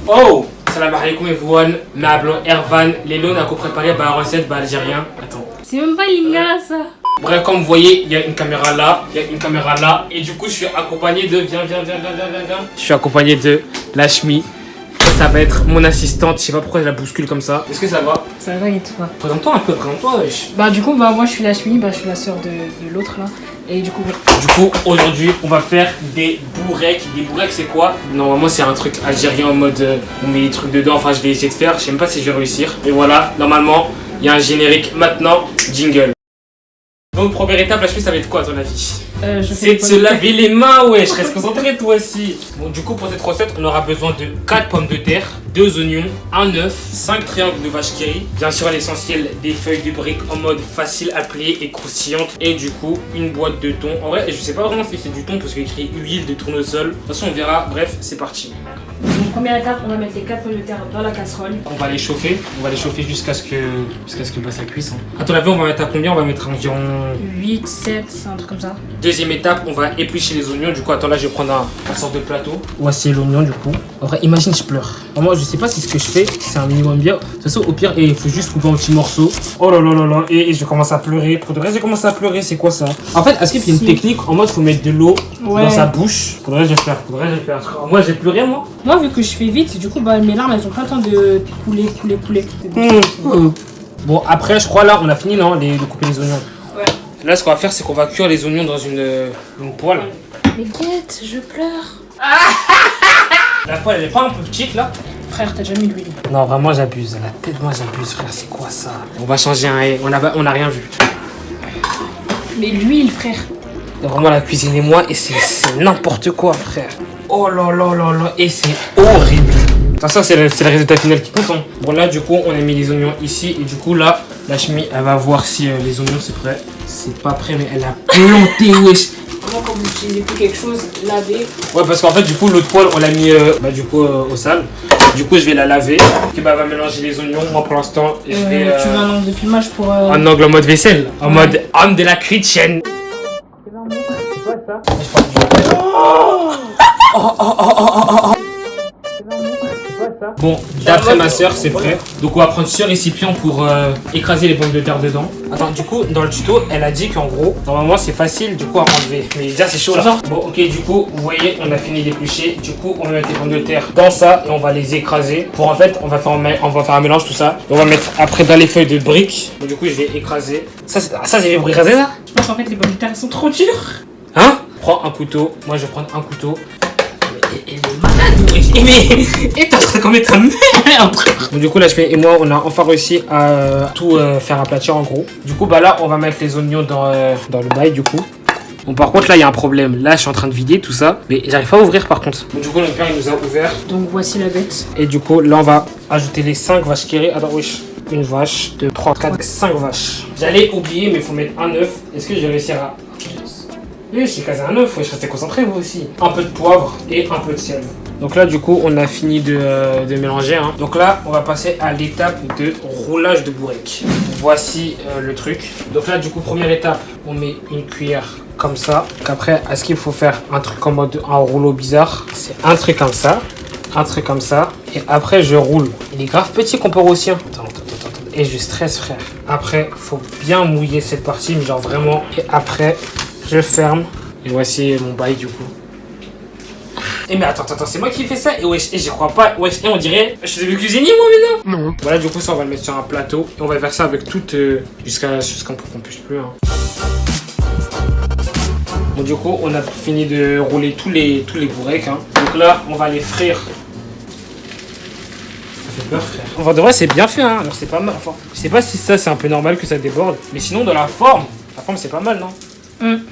Oh, salam alaikum everyone, me hablo Ervan, les lots n'a préparé par la recette algérien. Attends. C'est même pas Lingala ça. Bref, comme vous voyez, il y a une caméra là, il y a une caméra là, et du coup je suis accompagné de, viens. Je suis accompagné de Lashmi. Ça va être mon assistante, je sais pas pourquoi je la bouscule comme ça. Est-ce que ça va? Ça va et toi? Présente-toi un peu, présente-toi wesh. Bah du coup moi je suis Lashmi, je suis la soeur de l'autre là. Et du coup aujourd'hui on va faire des bourrecs. Des bourrecs c'est quoi? Normalement c'est un truc algérien en mode on met les trucs dedans, enfin je vais essayer de faire, je sais même pas si je vais réussir. Mais voilà, normalement il y a un générique maintenant, jingle. Donc première étape, Lashmi, ça va être quoi à ton avis? C'est de se laver les mains, ouais, je reste concentré toi aussi. Bon, du coup, pour cette recette, on aura besoin de 4 pommes de terre, 2 oignons, un œuf, 5 triangles de vache qui rit, bien sûr l'essentiel des feuilles de briques en mode facile à plier et croustillante, et du coup, une boîte de thon. En vrai, je sais pas vraiment si c'est du thon parce qu'il y a écrit huile de tournesol. De toute façon, on verra. Bref, c'est parti. Donc, première étape, on va mettre les 4 pommes de terre dans la casserole. On va les chauffer jusqu'à ce que passe la cuisse. À ton avis, on va mettre à combien? On va mettre environ 8, 7, un truc comme ça. Deuxième étape, on va éplucher les oignons. Du coup, attends, là, je vais prendre un sorte de plateau. Voici l'oignon, du coup. En vrai, imagine, je pleure. Moi, je sais pas si ce que je fais, c'est un minimum bien. De toute façon, au pire, il faut juste couper en petits morceaux. Oh là là là là. Et je commence à pleurer. Pour de vrai, j'ai commencé à pleurer. C'est quoi ça? En fait, est-ce qu'il y a une technique en mode, faut mettre de l'eau dans sa bouche? Faudrait que je fasse. Moi, j'ai pleuré, moi. Moi, vu que je fais vite, du coup, mes larmes, elles ont pas le temps de couler. Bon, après, je crois, là, on a fini, non, de couper les oignons. Ouais. Là, ce qu'on va faire, c'est qu'on va cuire les oignons dans une poêle. Mais guette, je pleure. La poêle, elle est pas un peu petite, là? Frère, t'as déjà mis l'huile? Non, vraiment, j'abuse. La tête, moi, j'abuse, frère. C'est quoi ça? On va changer un hait. On a rien vu. Mais l'huile, frère. Vraiment, la cuisine et moi, et c'est n'importe quoi, frère. Oh là là là là. Et c'est horrible. Ça, c'est le résultat final qui compte. Hein. Bon, là, du coup, on a mis les oignons ici. Et du coup, là, Lashmi, elle va voir si les oignons, c'est prêt. C'est pas prêt, mais elle a planté, wesh. Vraiment, quand vous utilisez plus quelque chose, lavez. Ouais, parce qu'en fait, du coup, l'autre poêle, on l'a mis au sale. Du coup, je vais la laver. Qui va mélanger les oignons. Moi, pour l'instant, je vais. Tu veux un angle de filmage pour. Un angle en mode vaisselle. En mode homme de la kitchen. C'est quoi ça? Bon, d'après ma soeur, c'est prêt. Donc on va prendre ce récipient pour écraser les pommes de terre dedans. Attends, du coup, dans le tuto, elle a dit qu'en gros, normalement c'est facile du coup à enlever. Mais déjà c'est chaud là. Bon, ok, du coup, vous voyez, on a fini d'éplucher. Du coup, on va mettre les pommes de terre dans ça et on va les écraser. Pour en fait, on va faire un mélange tout ça. Et on va mettre après dans les feuilles de briques. Donc, du coup, je vais écraser. Ça c'est pour écraser ça? Je pense qu'en fait, les pommes de terre elles sont trop dures. Hein? Prends un couteau. Moi, je vais prendre un couteau. Elle est malade. Mais t'es en train de commettre un merde. Donc du coup là et moi on a enfin réussi à tout faire aplatir en gros. Du coup bah là on va mettre les oignons dans le bail du coup. Bon par contre là il y a un problème. Là je suis en train de vider tout ça. Mais j'arrive pas à ouvrir par contre. Donc, du coup notre père il nous a ouvert. Donc voici la bête. Et du coup là on va ajouter les 5 vaches qui rit. Attends wesh. Une vache, 2, 3, 4, 5 vaches. J'allais oublier mais il faut mettre un œuf. Est-ce que je vais réussir à... Oui, j'ai casé un œuf, je restais concentré vous aussi. Un peu de poivre et un peu de sel. Donc là du coup on a fini de mélanger. Hein. Donc là on va passer à l'étape de roulage de bourrec. Voici le truc. Donc là du coup première étape, on met une cuillère comme ça. Après est-ce qu'il faut faire un truc en mode un rouleau bizarre? C'est un truc comme ça. Un truc comme ça. Et après je roule. Il est grave petit comparé au sien. Attends. Et je stresse frère. Après faut bien mouiller cette partie, mais genre vraiment. Et après je ferme. Et voici mon bail du coup. Et mais attends, c'est moi qui fais ça. Et wesh, j'y crois pas. Wesh, et on dirait, je suis devenu cuisinier moi maintenant. Non. Voilà, du coup ça on va le mettre sur un plateau. Et on va faire ça avec tout jusqu'à qu'on puisse plus. Hein. Bon du coup on a fini de rouler tous les bourrecs. Hein. Donc là on va les frire. Ça fait peur frère. Enfin de vrai c'est bien fait hein. Alors c'est pas mal. Enfin, je sais pas si ça c'est un peu normal que ça déborde. Mais sinon dans la forme c'est pas mal non?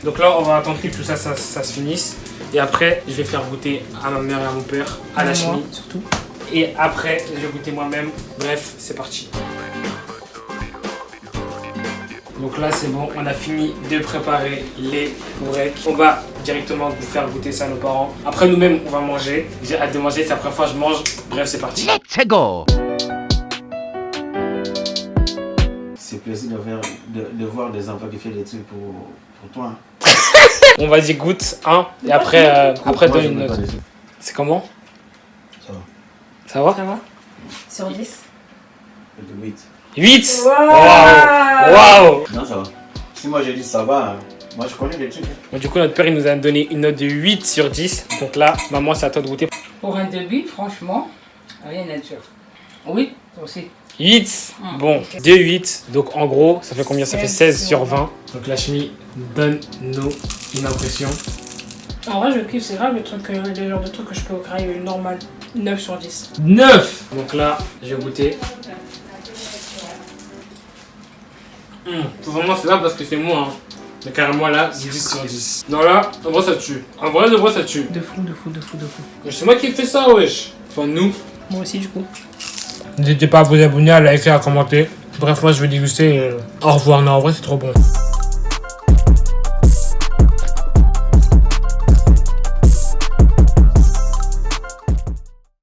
Donc là, on va attendre que tout ça se finisse. Et après, je vais faire goûter à ma mère et à mon père, à Lashmi surtout. Et après, je vais goûter moi-même. Bref, c'est parti. Donc là, c'est bon. On a fini de préparer les bourrecs. On va directement vous faire goûter ça à nos parents. Après, nous-mêmes, on va manger. J'ai hâte de manger. C'est la première fois que je mange. Bref, c'est parti. Let's go! C'est plaisir de voir des enfants qui font des trucs pour toi. On va dire goûte, hein, et après donne une note. C'est comment? Ça va. Ça va? Ça va? Sur 10? 8. 8. Waouh. Waouh. Non, ça va. Si moi j'ai dit ça va, moi je connais les trucs. Bon, du coup, notre père il nous a donné une note de 8 sur 10. Donc là, maman, c'est à toi de goûter. Pour un début, franchement, rien à dire. Oui, aussi. 8. Mm. Bon, Ok. 2 8. Donc en gros, ça fait combien? Ça fait 16 16 sur 20. Donc la chimie donne-nous une impression. En vrai, je kiffe, c'est grave le genre de truc que je peux au crayon normal. 9 sur 10. 9. Donc là, je vais goûter. Faut vraiment c'est là parce que c'est moi. Hein. Mais carrément là, 10 sur 10. Non là, en vrai ça tue. En vrai, de vrai ça tue. De fou, de fou, de fou, de fou. Mais c'est moi qui fais ça, wesh. Enfin, nous. Moi aussi, du coup. N'hésitez pas à vous abonner, à liker, à commenter. Bref, moi je vais déguster. Au revoir. Non, en vrai, c'est trop bon.